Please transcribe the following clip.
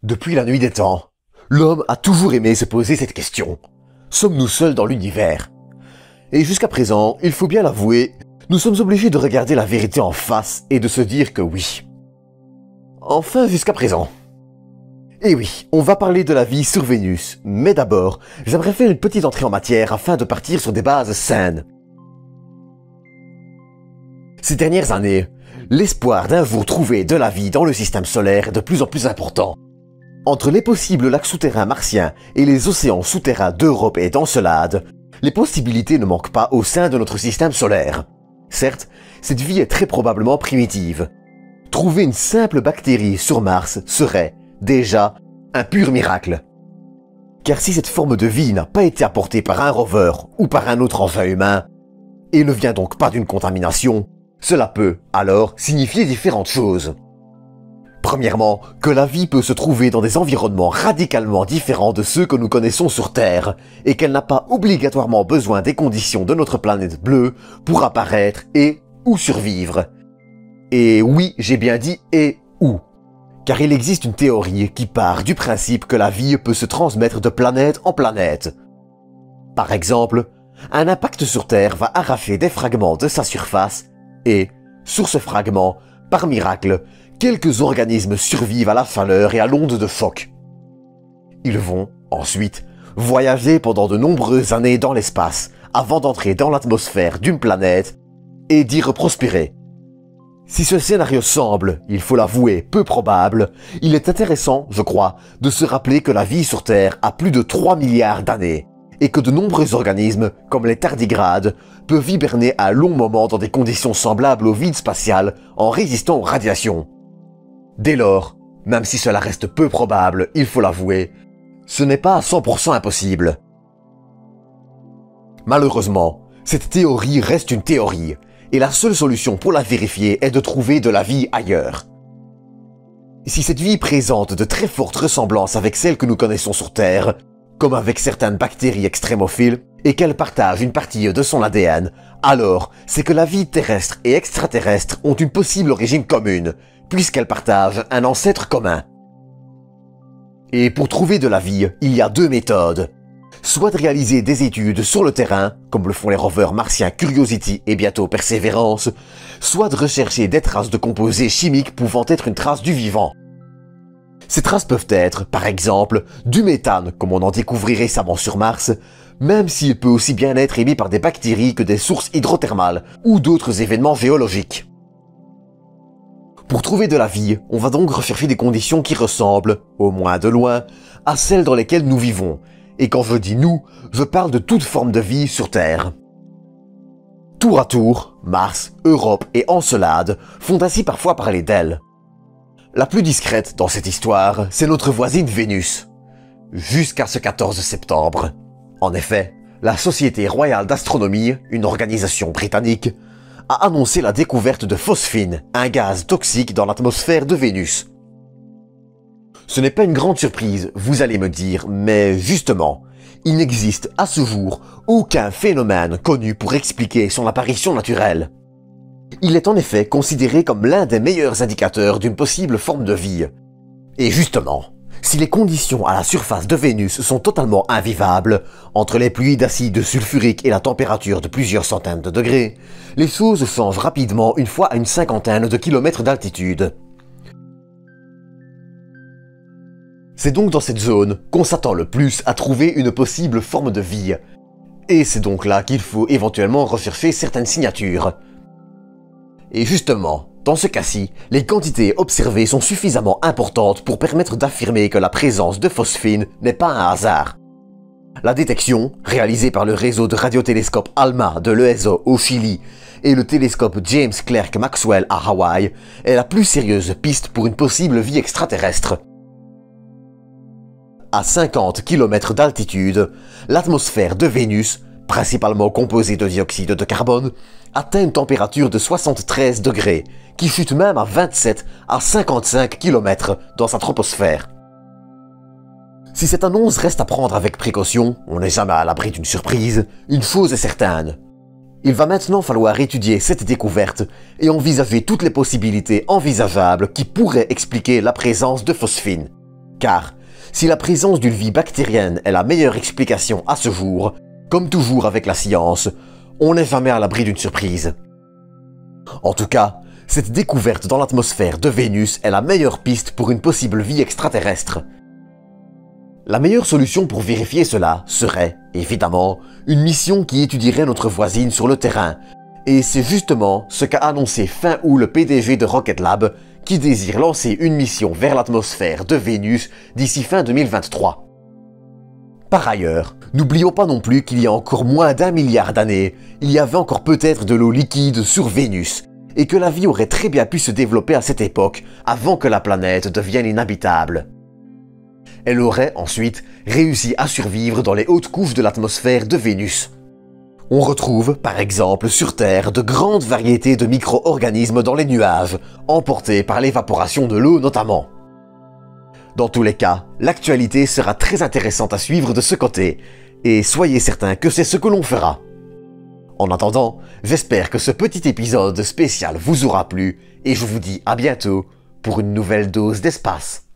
Depuis la nuit des temps, l'homme a toujours aimé se poser cette question. Sommes-nous seuls dans l'univers? Et jusqu'à présent, il faut bien l'avouer, nous sommes obligés de regarder la vérité en face et de se dire que oui. Enfin, jusqu'à présent. Et oui, on va parler de la vie sur Vénus, mais d'abord, j'aimerais faire une petite entrée en matière afin de partir sur des bases saines. Ces dernières années, l'espoir d'un jour trouver de la vie dans le système solaire est de plus en plus important. Entre les possibles lacs souterrains martiens et les océans souterrains d'Europe et d'Encelade, les possibilités ne manquent pas au sein de notre système solaire. Certes, cette vie est très probablement primitive. Trouver une simple bactérie sur Mars serait, déjà, un pur miracle. Car si cette forme de vie n'a pas été apportée par un rover ou par un autre enfant humain, et ne vient donc pas d'une contamination, cela peut, alors, signifier différentes choses. Premièrement, que la vie peut se trouver dans des environnements radicalement différents de ceux que nous connaissons sur Terre, et qu'elle n'a pas obligatoirement besoin des conditions de notre planète bleue pour apparaître et ou survivre. Et oui, j'ai bien dit et ou. Car il existe une théorie qui part du principe que la vie peut se transmettre de planète en planète. Par exemple, un impact sur Terre va arracher des fragments de sa surface et, sur ce fragment, par miracle, quelques organismes survivent à la chaleur et à l'onde de choc. Ils vont, ensuite, voyager pendant de nombreuses années dans l'espace avant d'entrer dans l'atmosphère d'une planète et d'y reprospérer. Si ce scénario semble, il faut l'avouer, peu probable, il est intéressant, je crois, de se rappeler que la vie sur Terre a plus de 3 milliards d'années, et que de nombreux organismes, comme les tardigrades, peuvent hiberner à un long moment dans des conditions semblables au vide spatial en résistant aux radiations. Dès lors, même si cela reste peu probable, il faut l'avouer, ce n'est pas à 100% impossible. Malheureusement, cette théorie reste une théorie, et la seule solution pour la vérifier est de trouver de la vie ailleurs. Si cette vie présente de très fortes ressemblances avec celles que nous connaissons sur Terre, comme avec certaines bactéries extrémophiles, et qu'elle partage une partie de son ADN, alors c'est que la vie terrestre et extraterrestre ont une possible origine commune, puisqu'elles partagent un ancêtre commun. Et pour trouver de la vie, il y a deux méthodes. Soit de réaliser des études sur le terrain, comme le font les rovers martiens Curiosity et bientôt Perseverance, soit de rechercher des traces de composés chimiques pouvant être une trace du vivant. Ces traces peuvent être, par exemple, du méthane, comme on en découvrit récemment sur Mars, même s'il peut aussi bien être émis par des bactéries que des sources hydrothermales ou d'autres événements géologiques. Pour trouver de la vie, on va donc rechercher des conditions qui ressemblent, au moins de loin, à celles dans lesquelles nous vivons. Et quand je dis nous, je parle de toute forme de vie sur Terre. Tour à tour, Mars, Europe et Encelade font ainsi parfois parler d'elle. La plus discrète dans cette histoire, c'est notre voisine Vénus. Jusqu'à ce 14 septembre. En effet, la Société Royale d'Astronomie, une organisation britannique, a annoncé la découverte de phosphine, un gaz toxique dans l'atmosphère de Vénus. Ce n'est pas une grande surprise, vous allez me dire, mais justement, il n'existe à ce jour aucun phénomène connu pour expliquer son apparition naturelle. Il est en effet considéré comme l'un des meilleurs indicateurs d'une possible forme de vie. Et justement, si les conditions à la surface de Vénus sont totalement invivables, entre les pluies d'acide sulfurique et la température de plusieurs centaines de degrés, les choses changent rapidement une fois à une cinquantaine de kilomètres d'altitude. C'est donc dans cette zone qu'on s'attend le plus à trouver une possible forme de vie. Et c'est donc là qu'il faut éventuellement rechercher certaines signatures. Et justement, dans ce cas-ci, les quantités observées sont suffisamment importantes pour permettre d'affirmer que la présence de phosphine n'est pas un hasard. La détection, réalisée par le réseau de radiotélescopes ALMA de l'ESO au Chili et le télescope James Clerk Maxwell à Hawaï, est la plus sérieuse piste pour une possible vie extraterrestre. À 50 km d'altitude, l'atmosphère de Vénus, principalement composée de dioxyde de carbone, atteint une température de 73 degrés, qui chute même à 27 à 55 km dans sa troposphère. Si cette annonce reste à prendre avec précaution, on n'est jamais à l'abri d'une surprise, une chose est certaine. Il va maintenant falloir étudier cette découverte et envisager toutes les possibilités envisageables qui pourraient expliquer la présence de phosphine. Car, si la présence d'une vie bactérienne est la meilleure explication à ce jour, comme toujours avec la science, on n'est jamais à l'abri d'une surprise. En tout cas, cette découverte dans l'atmosphère de Vénus est la meilleure piste pour une possible vie extraterrestre. La meilleure solution pour vérifier cela serait, évidemment, une mission qui étudierait notre voisine sur le terrain, et c'est justement ce qu'a annoncé fin août le PDG de Rocket Lab, qui désire lancer une mission vers l'atmosphère de Vénus d'ici fin 2023. Par ailleurs, n'oublions pas non plus qu'il y a encore moins d'1 milliard d'années, il y avait encore peut-être de l'eau liquide sur Vénus, et que la vie aurait très bien pu se développer à cette époque avant que la planète devienne inhabitable. Elle aurait ensuite réussi à survivre dans les hautes couches de l'atmosphère de Vénus. On retrouve, par exemple, sur Terre, de grandes variétés de micro-organismes dans les nuages, emportés par l'évaporation de l'eau notamment. Dans tous les cas, l'actualité sera très intéressante à suivre de ce côté, et soyez certains que c'est ce que l'on fera. En attendant, j'espère que ce petit épisode spécial vous aura plu, et je vous dis à bientôt pour une nouvelle dose d'espace.